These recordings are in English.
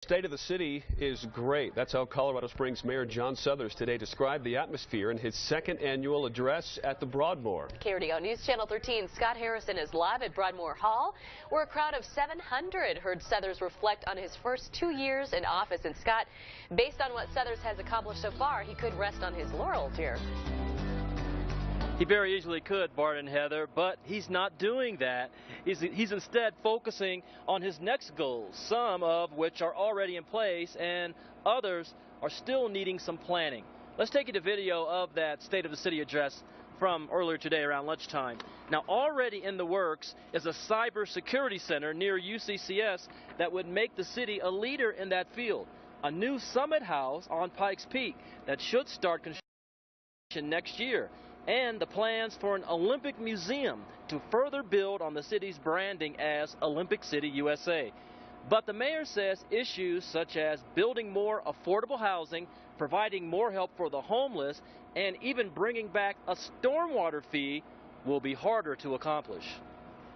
State of the city is great. That's how Colorado Springs Mayor John Suthers today described the atmosphere in his second annual address at the Broadmoor. KRDO News Channel 13, Scott Harrison is live at Broadmoor Hall, where a crowd of 700 heard Suthers reflect on his first 2 years in office. And Scott, based on what Suthers has accomplished so far, he could rest on his laurels here. He very easily could, Bart and Heather, but he's not doing that. He's instead focusing on his next goals, some of which are already in place and others are still needing some planning. Let's take you to video of that State of the City address from earlier today around lunchtime. Now, already in the works is a cybersecurity center near UCCS that would make the city a leader in that field. A new Summit House on Pikes Peak that should start construction next year. And the plans for an Olympic museum to further build on the city's branding as Olympic City, USA. But the mayor says issues such as building more affordable housing, providing more help for the homeless, and even bringing back a stormwater fee will be harder to accomplish.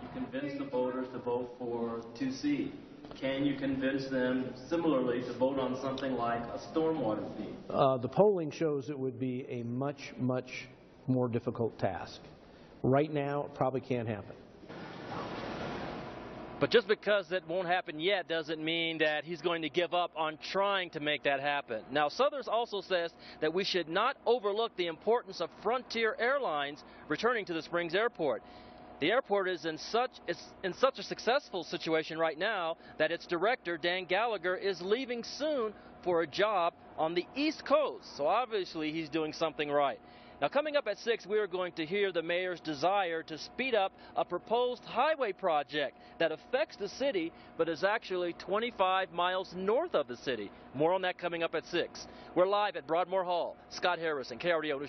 You convince the voters to vote for 2C. Can you convince them similarly to vote on something like a stormwater fee? The polling shows it would be a much more difficult task. Right now, it probably can't happen. But just because it won't happen yet doesn't mean that he's going to give up on trying to make that happen. Now, Suthers also says that we should not overlook the importance of Frontier Airlines returning to the Springs Airport. The airport is in such a successful situation right now that its director, Dan Gallagher, is leaving soon for a job on the East Coast. So obviously he's doing something right. Now, coming up at 6, we are going to hear the mayor's desire to speed up a proposed highway project that affects the city but is actually 25 miles north of the city. More on that coming up at 6. We're live at Broadmoor Hall. Scott Harrison, KRDO News.